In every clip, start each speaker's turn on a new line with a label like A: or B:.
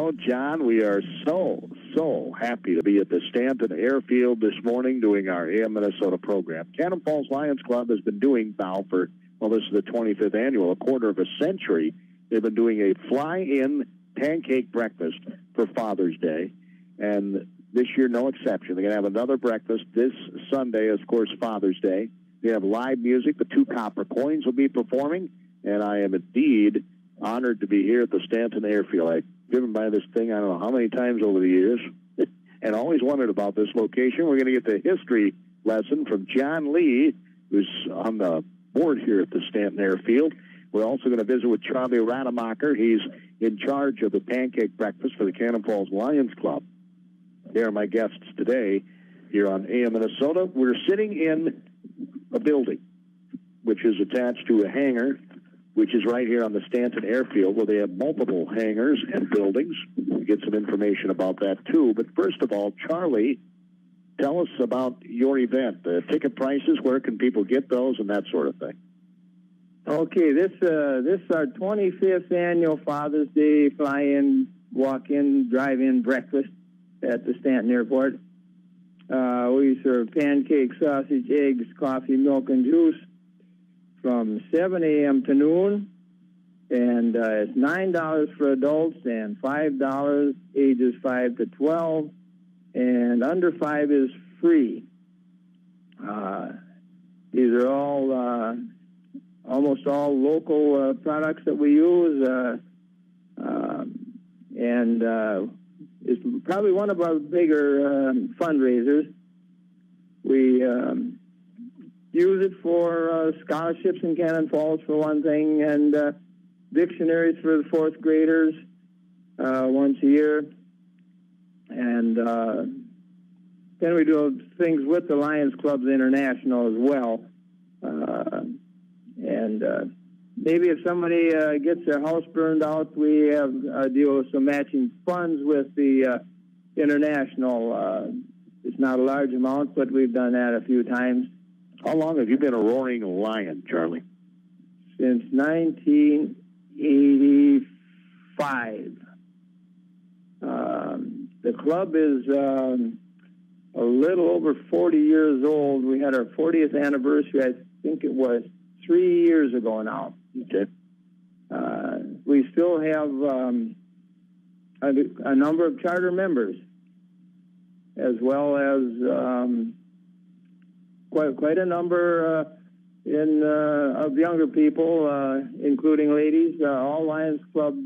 A: know, John, we are so happy to be at the Stanton Airfield this morning doing our AM Minnesota program. Cannon Falls Lions Club has been doing now for, well, this is the 25th annual, a quarter of a century. They've been doing a fly-in pancake breakfast for Father's Day, and this year no exception. They're going to have another breakfast this Sunday, of course, Father's Day. They have live music. The 2 copper coins will be performing, and I am indeed honored to be here at the Stanton Airfield. I've driven by this thing I don't know how many times over the years and always wondered about this location. We're going to get the history lesson from John Lee, who's on the board here at the Stanton Airfield. We're also going to visit with Charlie Rademacher. He's in charge of the pancake breakfast for the Cannon Falls Lions Club. They are my guests today here on AM Minnesota. We're sitting in a building which is attached to a hangar, which is right here on the Stanton Airfield, where they have multiple hangars and buildings. We'll get some information about that, too. But first of all, Charlie, tell us about your event, the ticket prices, where can people get those, and that sort of thing.
B: Okay, this is our 25th annual Father's Day fly-in, walk-in, drive-in breakfast at the Stanton Airport. We serve pancakes, sausage, eggs, coffee, milk, and juice from 7 a.m. to noon, and it's $9 for adults and $5 ages 5 to 12, and under 5 is free. These are all almost all local products that we use, and it's probably one of our bigger fundraisers. We use it for scholarships in Cannon Falls, for one thing, and dictionaries for the 4th graders once a year. And then we do things with the Lions Clubs International as well. Maybe if somebody gets their house burned out, we have deal with some matching funds with the International. It's not a large amount, but we've done that a few times.
A: How long have you been a Roaring Lion, Charlie?
B: Since 1985. The club is a little over 40 years old. We had our 40th anniversary, I think it was 3 years ago now.
A: Okay.
B: We still have a number of charter members, as well as quite a number of younger people, including ladies. All Lions clubs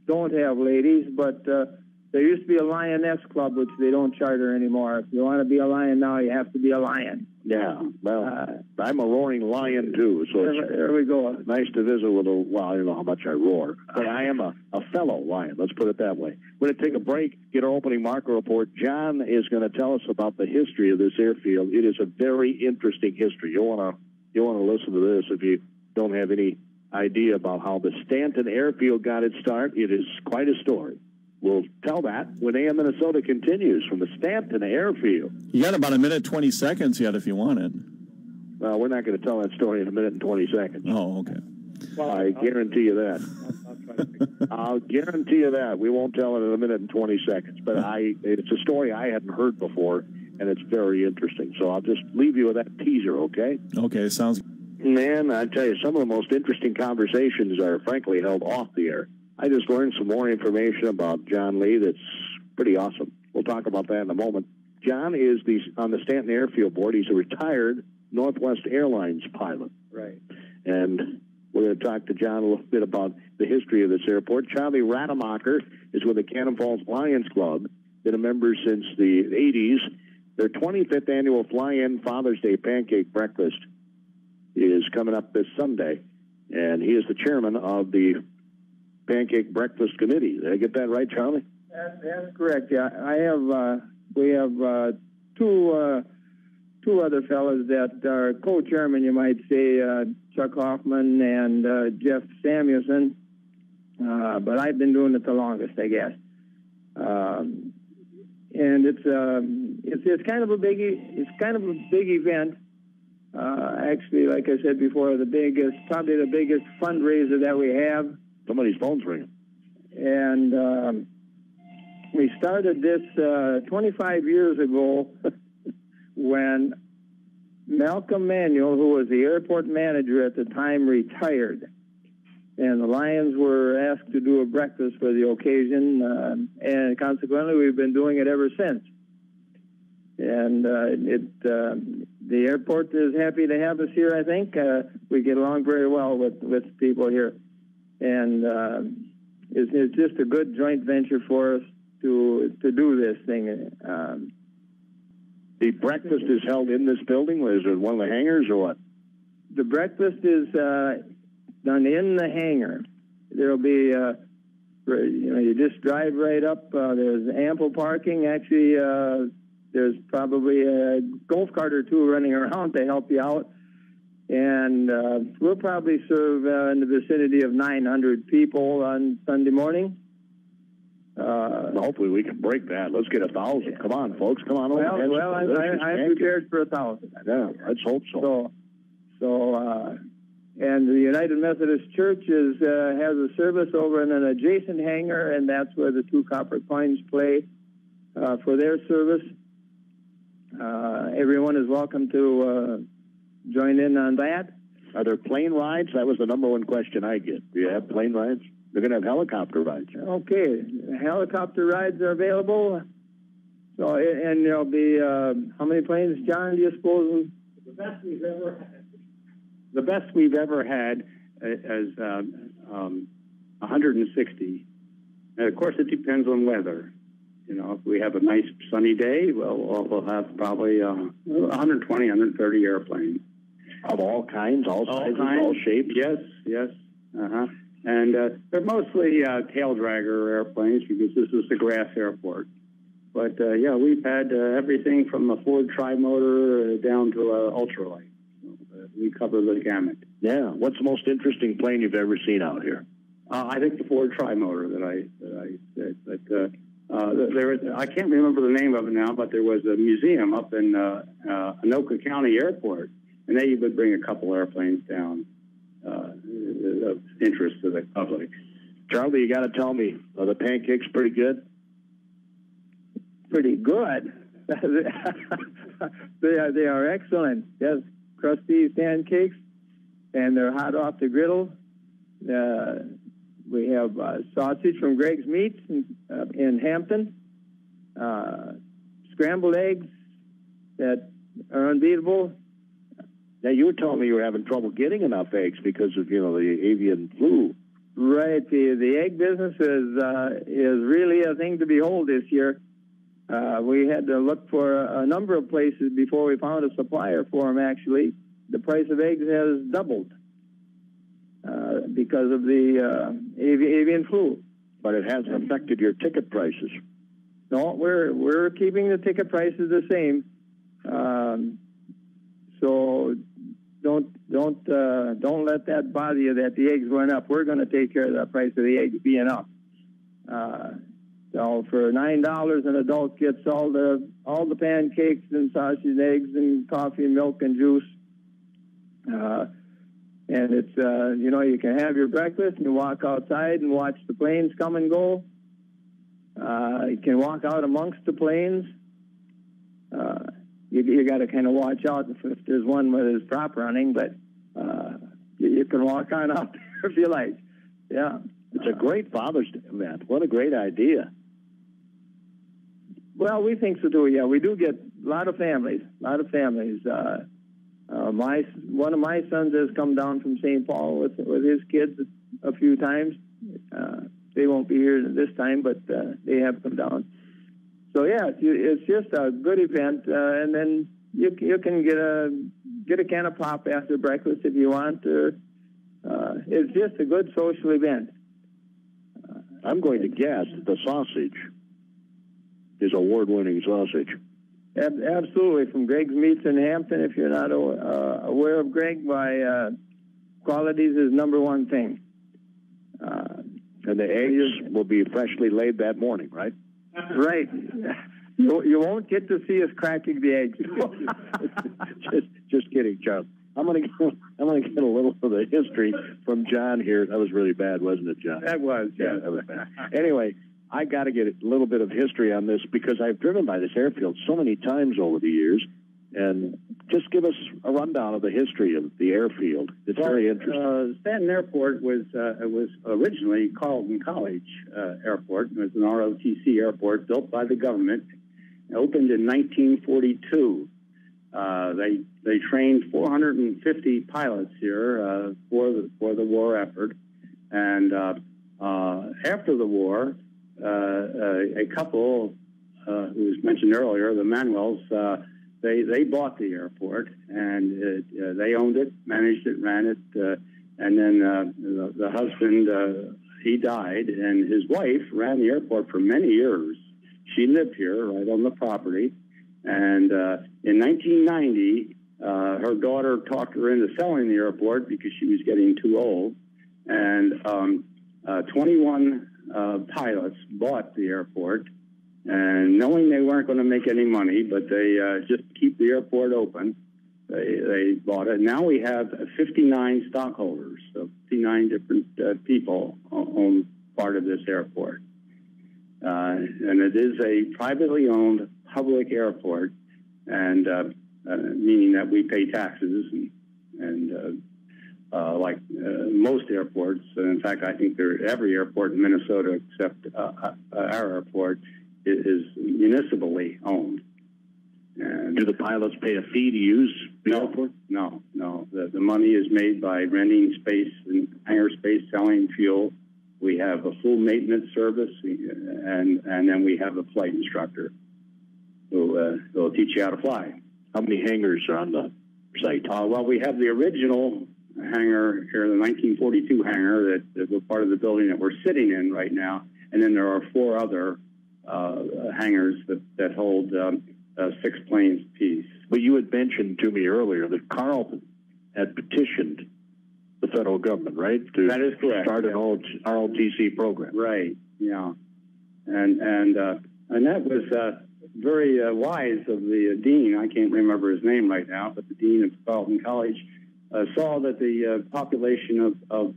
B: don't have ladies, but there used to be a Lioness club, which they don't charter anymore. If you want to be a Lion now, you have to be a Lion.
A: Yeah, well, I'm a Roaring Lion, too, so
B: there we go.
A: Nice to visit with well, I don't know how much I roar, but I am a fellow Lion, let's put it that way. We're going to take a break, get our opening marker report. John is going to tell us about the history of this airfield. It is a very interesting history. You'll want to listen to this if you don't have any idea about how the Stanton Airfield got its start. It is quite a story. We'll tell that when AM Minnesota continues from the Stanton Airfield.
C: You got about 1 minute 20 seconds yet if you want it.
A: Well, we're not going to tell that story in 1 minute and 20 seconds.
C: Oh, okay.
A: Well, I guarantee you that. I'll guarantee you that. We won't tell it in 1 minute and 20 seconds. But it's a story I hadn't heard before, and it's very interesting. So I'll just leave you with that teaser, okay?
C: Okay, sounds good.
A: Man, I tell you, some of the most interesting conversations are, frankly, held off the air. I just learned some more information about John Lee that's pretty awesome. We'll talk about that in a moment. John is on the Stanton Airfield board. He's a retired Northwest Airlines pilot.
B: Right.
A: And we're going to talk to John a little bit about the history of this airport. Charlie Rademacher is with the Cannon Falls Lions Club, been a member since the 80s. Their 25th annual fly-in Father's Day pancake breakfast is coming up this Sunday, and he is the chairman of the Pancake Breakfast Committee. Did I get that right, Charlie?
B: That's correct. Yeah, we have two other fellows that are co-chairman, you might say, Chuck Hoffman and Jeff Samuelson. But I've been doing it the longest, I guess. And it's kind of a big event. Actually, like I said before, probably the biggest fundraiser that we have.
A: Somebody's phone's ringing.
B: And we started this 25 years ago when Malcolm Manuel, who was the airport manager at the time, retired. And the Lions were asked to do a breakfast for the occasion, and consequently, we've been doing it ever since. And the airport is happy to have us here, I think. We get along very well with people here. And it's just a good joint venture for us to do this thing.
A: The breakfast is held in this building? Is it one of the hangars or what?
B: The breakfast is done in the hangar. There'll be, you just drive right up. There's ample parking. Actually, there's probably a golf cart or two running around to help you out. And we'll probably serve in the vicinity of 900 people on Sunday morning.
A: Hopefully we can break that. Let's get 1,000. Come on, folks. Come on over.
B: Well, I'm prepared for 1,000.
A: Yeah, let's hope so.
B: And the United Methodist Church has a service over in an adjacent hangar, and that's where the two copper coins play for their service. Everyone is welcome to join in on that.
A: Are there plane rides? That was the number one question I get. Do you have plane rides? They're going to have helicopter rides.
B: Okay, helicopter rides are available. So, and there'll be how many planes, John? Do you suppose?
D: The best we've ever had is 160. And of course, it depends on weather. You know, if we have a nice sunny day, we'll have probably 120, 130 airplanes.
A: Of all kinds, all sizes, all shapes?
D: Yes. And they're mostly tail dragger airplanes because this is the grass airport. But, yeah, we've had everything from a Ford tri-motor down to an ultralight. We cover the gamut.
A: Yeah. What's the most interesting plane you've ever seen out here?
D: I think the Ford tri-motor that I said. But I can't remember the name of it now, but there was a museum up in Anoka County Airport, and they would bring a couple airplanes down of interest to the public.
A: Charlie, you got to tell me, are the pancakes pretty good?
B: Pretty good. They are excellent. Yes, crusty pancakes, and they're hot off the griddle. We have sausage from Greg's Meats in Hampton, scrambled eggs that are unbeatable.
A: Now, you were telling me you were having trouble getting enough eggs because of, the avian flu.
B: Right. The egg business is really a thing to behold this year. We had to look for a number of places before we found a supplier for them, actually. The price of eggs has doubled because of the avian flu.
A: But it hasn't affected your ticket prices.
B: No, we're keeping the ticket prices the same. So don't let that bother you that the eggs went up. We're going to take care of the price of the eggs being up. So for $9, an adult gets all the pancakes and sausage and eggs and coffee and milk and juice. And it's you can have your breakfast and you walk outside and watch the planes come and go. You can walk out amongst the planes. You got to kind of watch out if there's one where there's prop running, but you can walk on out there if you like. Yeah.
A: It's a great Father's Day event. What a great idea.
B: Well, we think so too. Yeah, we do get a lot of families. One of my sons has come down from St. Paul with his kids a few times. They won't be here this time, but they have come down. So yeah, it's just a good event, and then you can get a can of pop after breakfast if you want. It's just a good social event.
A: I'm going to guess the sausage is award-winning sausage.
B: Absolutely, from Greg's Meats in Hampton. If you're not aware of Greg, by quality is his number one thing.
A: And the eggs will be freshly laid that morning, right?
B: Right. You won't get to see us cracking the eggs.
A: just kidding, Charles. How I'm gonna get a little of the history from John here. That was really bad, wasn't it, John?
D: That was,
A: yeah. That was bad. Anyway, I got to get a little bit of history on this because I've driven by this airfield so many times over the years. And just give us a rundown of the history of the airfield. It's very interesting.
D: Stanton Airport was originally Carleton College Airport. It was an ROTC airport built by the government. It opened in 1942. They trained 450 pilots here for the war effort. And after the war, a couple who was mentioned earlier, the Manuels, they bought the airport, and they owned it, managed it, ran it, and then the husband, he died, and his wife ran the airport for many years. She lived here right on the property, and in 1990, her daughter talked her into selling the airport because she was getting too old, and 21 pilots bought the airport, and knowing they weren't going to make any money, but they just keep the airport open, they bought it. Now we have 59 stockholders, so 59 different people own part of this airport. And it is a privately owned public airport, and meaning that we pay taxes, and like most airports, in fact, I think every airport in Minnesota except our airport is municipally owned. And
A: do the pilots pay a fee to use the airport?
D: No. The money is made by renting space and hangar space, selling fuel. We have a full maintenance service, and then we have a flight instructor who will teach you how to fly.
A: How many hangars are on the site?
D: Well, we have the original hangar here, the 1942 hangar that was part of the building that we're sitting in right now, and then there are 4 other hangars that hold 6 planes apiece.
A: But you had mentioned to me earlier that Carleton had petitioned the federal government, right?
D: That is correct.
A: Start an ROTC program.
D: Right. Yeah. And that was very wise of the dean. I can't remember his name right now, but the dean of Carleton College saw that the population of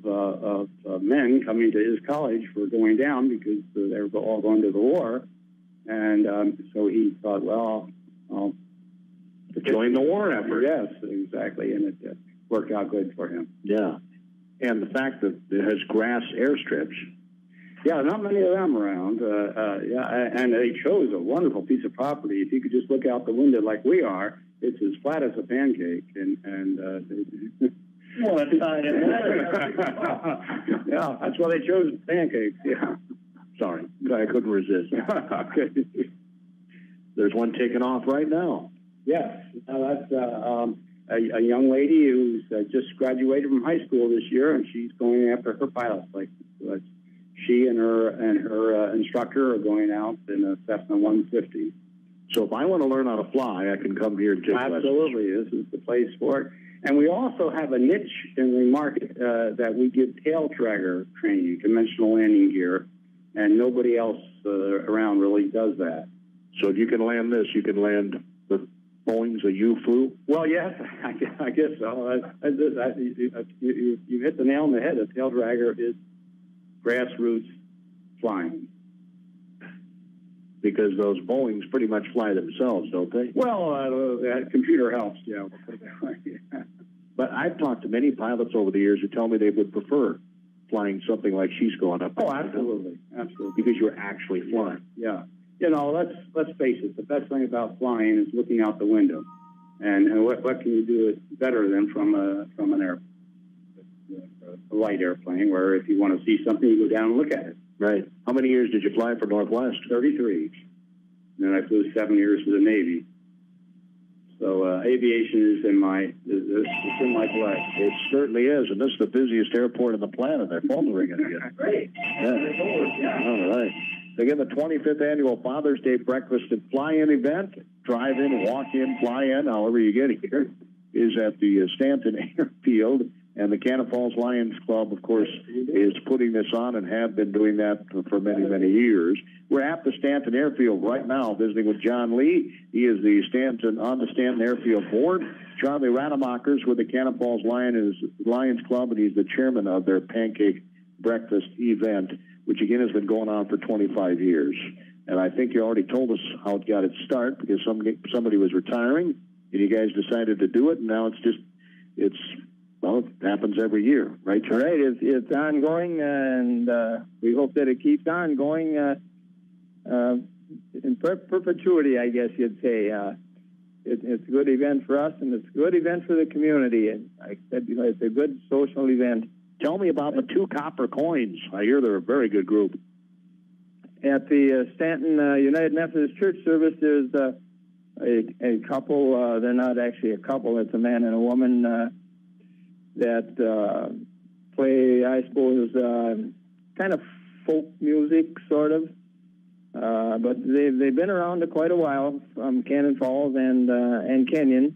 D: men coming to his college were going down because they were all going to the war. And so he thought, well, I'll
A: join the war effort.
D: Yes, exactly. And it worked out good for him.
A: Yeah. And the fact that it has grass airstrips.
D: Yeah, not many of them around. Yeah, and they chose a wonderful piece of property. If you could just look out the window like we are, it's as flat as a pancake.
B: Well, that's not
D: yeah, that's why they chose pancakes. Yeah.
A: Sorry, I couldn't resist.
D: Okay.
A: There's one taking off right now.
D: Yes, that's a young lady who's just graduated from high school this year, and she's going after her pilot's license. She and her instructor are going out in a Cessna 150.
A: So if I want to learn how to fly, I can come here and take lessons.
D: Absolutely, this is the place for it. And we also have a niche in the market that we give tail dragger training, conventional landing gear, and nobody else around really does that.
A: So if you can land this, you can land the Boeing's a U-flew?
D: Well, yes, I guess so. You hit the nail on the head. A tail dragger is grassroots flying.
A: Because those Boeings pretty much fly themselves, don't they?
D: Well, that computer helps, yeah.
A: But I've talked to many pilots over the years who tell me they would prefer flying something like she's going up.
D: Oh, absolutely, absolutely.
A: Because you're actually flying.
D: Yeah. You know, let's face it. The best thing about flying is looking out the window, and what can you do it better than from a light airplane, where if you want to see something, you go down and look at it.
A: Right. How many years did you fly for Northwest?
D: 33. And then I flew 7 years for the Navy. So aviation is in my blood.
A: It certainly is, and this is the busiest airport on the planet. They're phone ringing again.
D: Great.
A: Yeah. All right. Again, the 25th annual Father's Day breakfast and fly-in event, drive-in, walk-in, fly-in, however you get here, is at the Stanton Airfield. And the Cannon Falls Lions Club, of course, is putting this on and have been doing that for many, many years. We're at the Stanton Airfield right now, visiting with John Lee. He is the Stanton Airfield board. Charlie Rademacher's with the Cannon Falls Lions Club, and he's the chairman of their pancake breakfast event, which again has been going on for 25 years. And I think you already told us how it got its start, because somebody was retiring, and you guys decided to do it, and now it happens every year, right, Charlie?
B: Right. It's ongoing, and we hope that it keeps on going in perpetuity, I guess you'd say. It's a good event for us, and it's a good event for the community. And like I said, it's a good social event.
A: Tell me about the 2 copper coins. I hear they're a very good group.
B: At the Stanton United Methodist Church service, there's a couple. They're not actually a couple. It's a man and a woman that play, I suppose, kind of folk music, sort of. But they've been around quite a while, from Cannon Falls and Kenyon.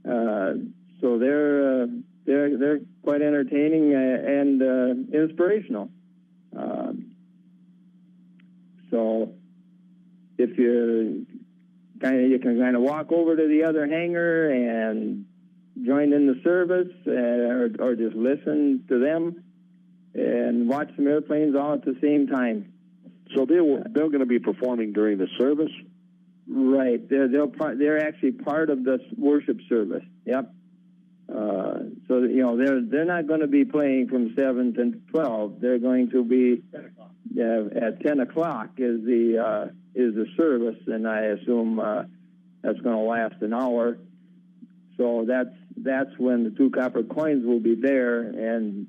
B: So they're quite entertaining and inspirational. So if you can kind of walk over to the other hangar and join in the service, or just listen to them and watch some airplanes all at the same time.
A: So they're going to be performing during the service?
B: Right. They're actually part of the worship service. Yep. So they're not going to be playing from 7 to 12. They're going to be at 10 o'clock is the service, and I assume that's going to last an hour. So that's when the 2 copper coins will be there and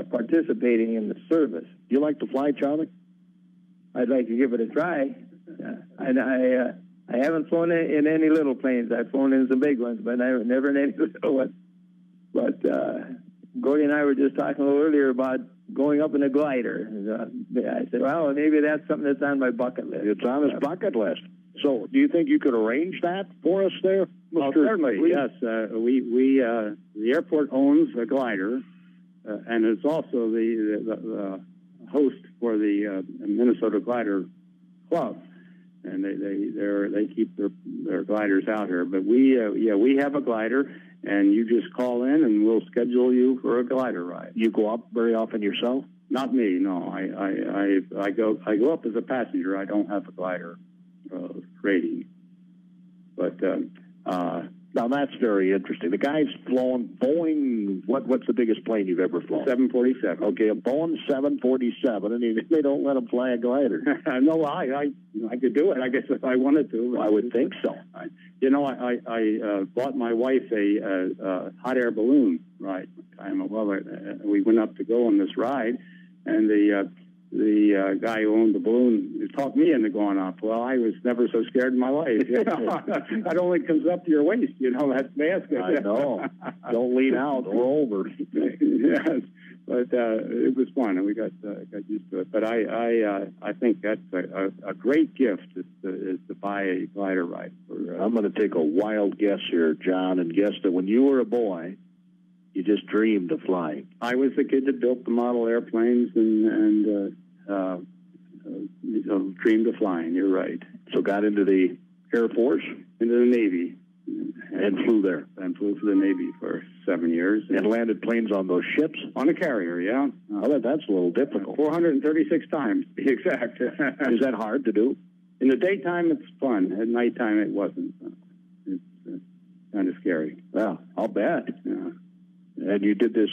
B: participating in the service.
A: You like to fly, Charlie?
B: I'd like to give it a try. I haven't flown in any little planes. I've flown in some big ones, but never in any little ones. But Gordy and I were just talking a little earlier about going up in a glider. I said, well, maybe that's something that's on my bucket list.
A: It's on his bucket list. So do you think you could arrange that for us there?
D: Well, certainly, yes. The airport owns a glider, and it's also the host for the Minnesota Glider Club, and they keep their gliders out here. But we have a glider, and you just call in, and we'll schedule you for a glider ride.
A: You go up very often yourself?
D: Not me, no. I go up as a passenger. I don't have a glider rating, but.
A: Now that's very interesting. The guy's flown Boeing. What's the biggest plane you've ever flown?
D: 747.
A: Okay, a Boeing 747, and they don't let him fly a glider.
D: No, I could do it. I guess if I wanted to.
A: I would think so.
D: I bought my wife a hot air balloon ride. We went up to go on this ride, and the guy who owned the balloon talked me into going up. Well, I was never so scared in my life. That only comes up to your waist. That's nasty.
A: I know. Don't lean out. Roll over.
D: Yes, but it was fun, and we got used to it. But I think that's a great gift is to buy a glider ride.
A: I'm going to take a wild guess here, John, and guess that when you were a boy, you just dreamed of flying.
D: I was the kid that built the model airplanes and dreamed of flying. You're right.
A: So got into the Air Force?
D: Into the Navy.
A: And flew there?
D: And flew for the Navy for 7 years.
A: And landed planes on those ships?
D: On a carrier, yeah.
A: That's a little difficult.
D: 436 times, to be exact.
A: Is that hard to do?
D: In the daytime, it's fun. At nighttime, it wasn't. It's kind of scary.
A: Yeah, I'll bet.
D: Yeah.
A: And you did this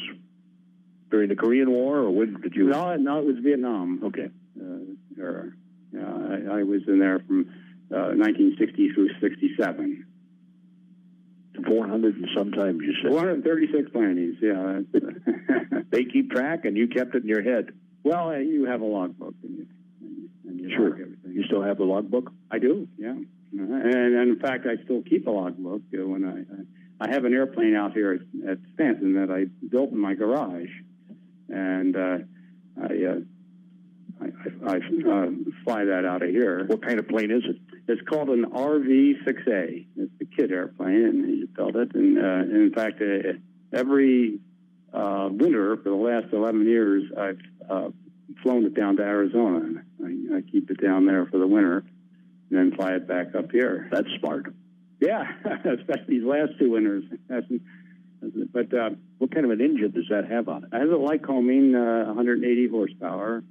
A: during the Korean War, or when did you?
D: No, it was Vietnam.
A: Okay.
D: I was in there from 1960 through 67.
A: 400 and sometimes you said.
D: 436 planes, yeah.
A: They keep track, and you kept it in your head.
D: Well, you have a logbook, and you
A: sure.
D: log everything.
A: You still have the logbook?
D: I do, yeah. And in fact, I still keep a logbook when I have an airplane out here at Stanton that I built in my garage, and I fly that out of here.
A: What kind of plane is it?
D: It's called an RV-6A. It's a kid airplane, and he built it. And in fact, every winter for the last 11 years, I've flown it down to Arizona. I keep it down there for the winter, and then fly it back up here.
A: That's smart.
D: Yeah, especially these last 2 winters. But
A: what kind of an engine does that have on it?
D: It has a Lycoming 180 horsepower.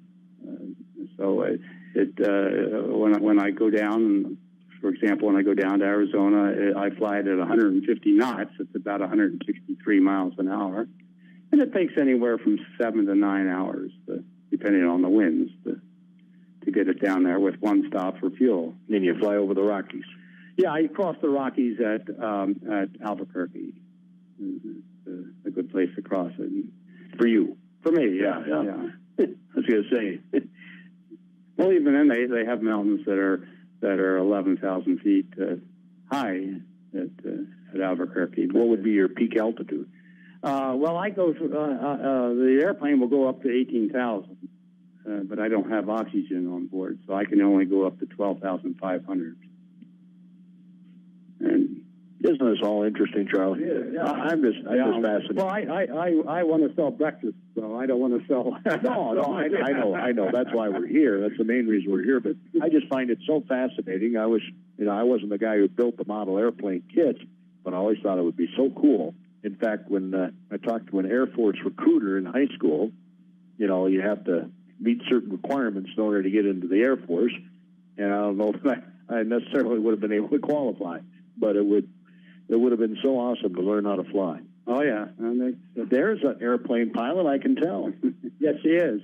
D: So when I go down, for example, when I go down to Arizona, I fly it at 150 knots. It's about 163 miles an hour. And it takes anywhere from 7 to 9 hours, depending on the winds, to get it down there with one stop for fuel.
A: And then you fly over the Rockies.
D: Yeah, I cross the Rockies at Albuquerque. It's a good place to cross it.
A: For you?
D: For me, yeah.
A: I was going to say.
D: Well, even then, they have mountains that are 11,000 feet high at Albuquerque.
A: What would be your peak altitude?
D: Well, I go the airplane will go up to 18,000, but I don't have oxygen on board, so I can only go up to 12,500. And
A: isn't this all interesting, Charlie?
D: Yeah.
A: I'm just fascinated.
D: Well, I want to sell breakfast, so I don't want to sell.
A: No, I know. That's why we're here. That's the main reason we're here. But I just find it so fascinating. I wasn't the guy who built the model airplane kit, but I always thought it would be so cool. In fact, when I talked to an Air Force recruiter in high school, you have to meet certain requirements in order to get into the Air Force, and I don't know if I necessarily would have been able to qualify, but it would have been so awesome to learn how to fly.
D: Oh, yeah.
A: There's an airplane pilot, I can tell.
D: Yes, she is.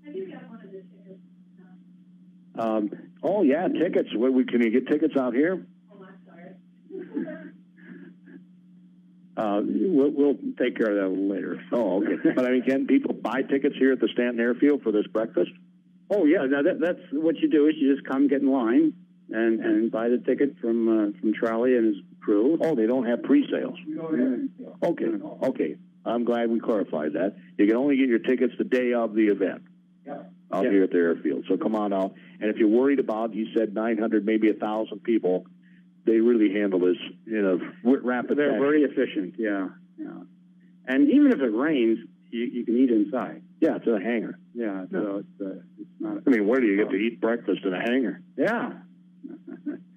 E: Have you got one of the tickets?
A: Oh, yeah, tickets. Can you get tickets out here?
E: Oh, I'm sorry.
D: We'll take care of that a little later.
A: Oh, okay. But, can people buy tickets here at the Stanton Airfield for this breakfast?
D: Oh, yeah. Now, that's what you do is you just come get in line and buy the ticket from Charlie and his crew.
A: Oh, they don't have pre-sales. Okay. I'm glad we clarified that. You can only get your tickets the day of the event out here at the airfield. So come on out. And if you're worried about, you said 900, maybe 1,000 people, they really handle this in a rapid
D: They're
A: fashion.
D: very efficient, yeah. And even if it rains, you can eat inside.
A: Yeah, it's in a hangar.
D: Yeah, so it's not...
A: where do you get to eat breakfast in a hangar?
D: Yeah.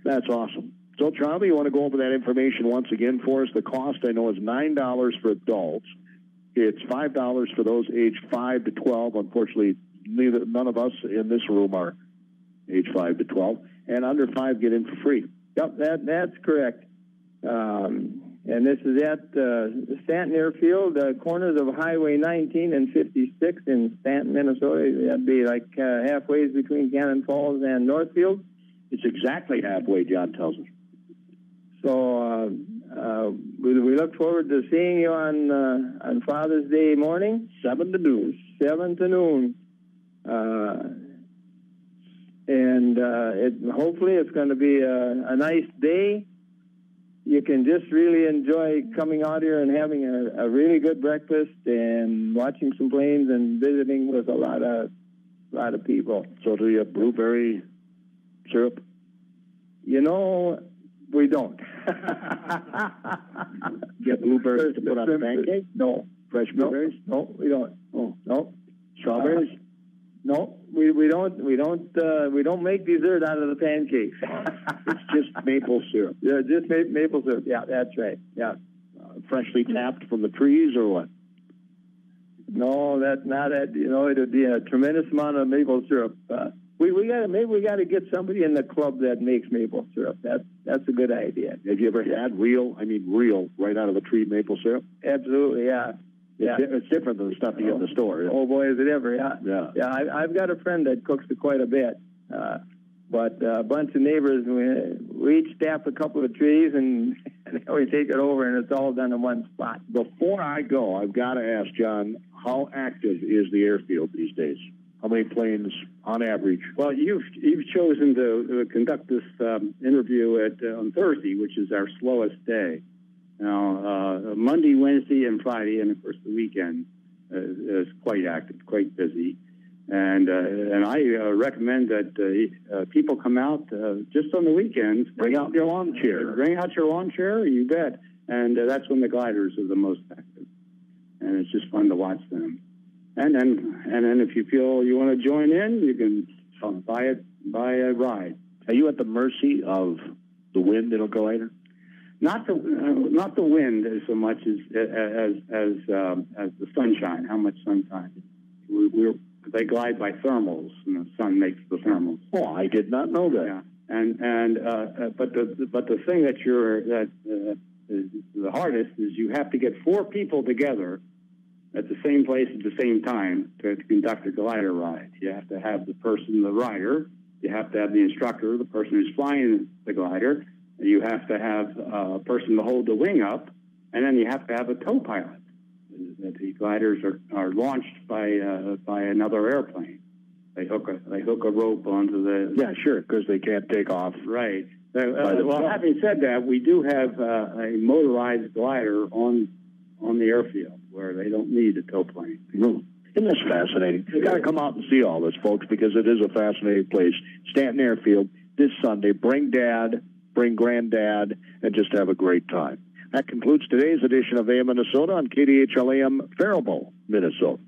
A: That's awesome. So, Charlie, you want to go over that information once again for us? The cost, I know, is $9 for adults. It's $5 for those aged 5 to 12. Unfortunately, none of us in this room are age 5 to 12. And under 5 get in for free.
B: Yep, that's correct. And this is at Stanton Airfield, corners of Highway 19 and 56 in Stanton, Minnesota. That'd be like halfway between Cannon Falls and Northfield.
A: It's exactly halfway, John tells us.
B: So we look forward to seeing you on Father's Day morning,
A: 7 to noon.
B: 7 to noon. And hopefully it's going to be a nice day. You can just really enjoy coming out here and having a really good breakfast and watching some planes and visiting with a lot of people.
A: So do you have blueberry syrup?
B: We don't.
A: Get blueberries to put on a pancake?
B: No.
A: Fresh blueberries?
B: No, we don't.
A: Oh,
B: no.
A: Strawberries?
B: No, we don't make dessert out of the pancakes.
A: It's just maple syrup.
B: Yeah, just maple syrup. Yeah, that's right. Yeah.
A: Freshly tapped from the trees or what?
B: No, that's not it. It would be a tremendous amount of maple syrup. We got to get somebody in the club that makes maple syrup. That's a good idea.
A: Have you ever had real, right out of the tree maple syrup?
B: Absolutely, yeah.
A: It's different than the stuff you get in the store. Yeah.
B: Oh boy, is it ever! Yeah.
A: Yeah.
B: I've got a friend that cooks it quite a bit, but a bunch of neighbors, we each staff a couple of trees and we take it over, and it's all done in one spot.
A: Before I go, I've got to ask John, how active is the airfield these days? How many planes on average?
D: Well, you've chosen to conduct this interview on Thursday, which is our slowest day. Now, Monday, Wednesday, and Friday, and of course the weekend is quite active, quite busy. And I recommend that people come out just on the weekends.
A: Bring out your lawn chair.
D: Bring out your lawn chair, you bet. and that's when the gliders are the most active, and it's just fun to watch them. And then if you feel you want to join in, you can buy a ride.
A: Are you at the mercy of the wind in a glider?
D: Not the wind as so much as the sunshine. How much sunshine? They glide by thermals, and the sun makes the thermals.
A: Oh, I did not know that.
D: Yeah, but the thing that is the hardest is you have to get 4 people together at the same place at the same time to conduct a glider ride. You have to have the rider. You have to have the instructor, the person who's flying the glider. You have to have a person to hold the wing up, and then you have to have a tow pilot. The gliders are launched by another airplane. They hook a rope onto the...
A: Yeah, sure, because they can't take off.
D: Right. Well, having said that, we do have a motorized glider on the airfield where they don't need a tow plane.
A: Isn't this fascinating? You've got to come out and see all this, folks, because it is a fascinating place. Stanton Airfield this Sunday. Bring Dad, bring Granddad, and just have a great time. That concludes today's edition of AM Minnesota on KDHL AM, Faribault, Minnesota.